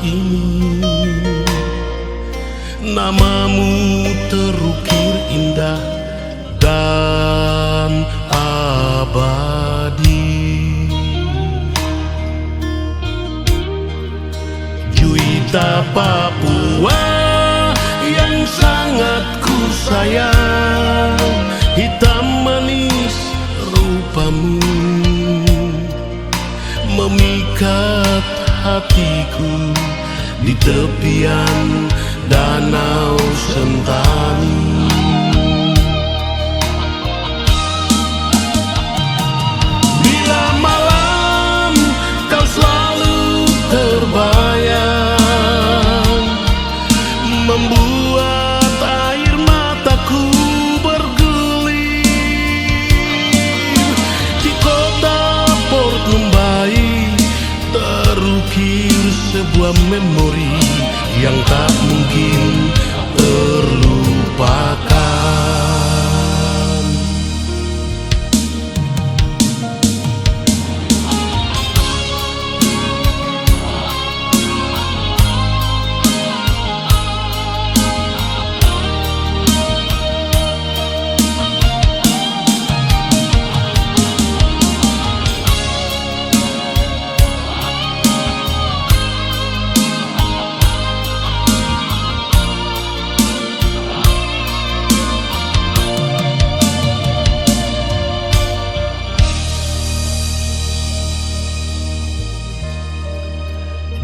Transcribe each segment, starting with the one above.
ini. Namamu terukir indah dan abadi. Juwita Papua yang sangat ku sayang, hitam manis rupamu memikat hatiku di tepian Danau Sentani. Bila malam kau selalu terbayang, membuat air mataku bergulir. Di kota Port Numbai terukir sebuah memori yang tak mungkin terlupakan.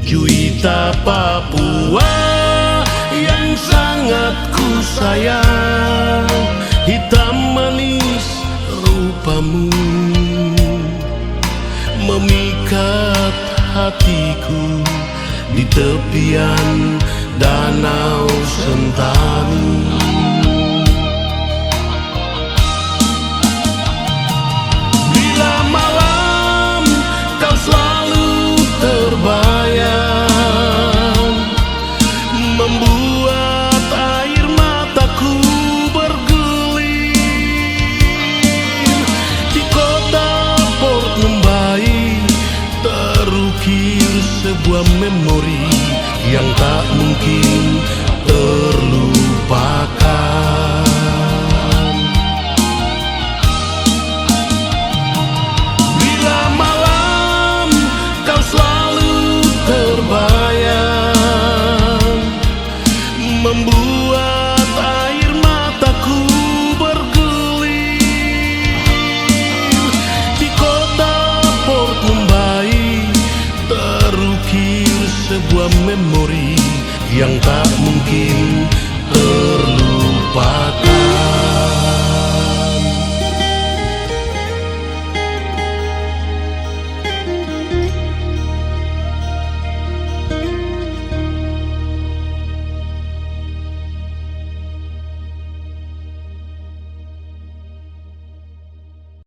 Juwita Papua yang sangat ku sayang, hitam manis rupamu memikat hatiku di tepian Danau Sentani. Bila malam kau selalu terbayang, membuat air mataku bergulir. Di kota Port Numbai terukir sebuah memori yang tak mungkin terlupakan. Bila malam kau selalu terbayang, membuat air mataku bergulir. Di kota Port Numbai terukir sebuah memori yang tak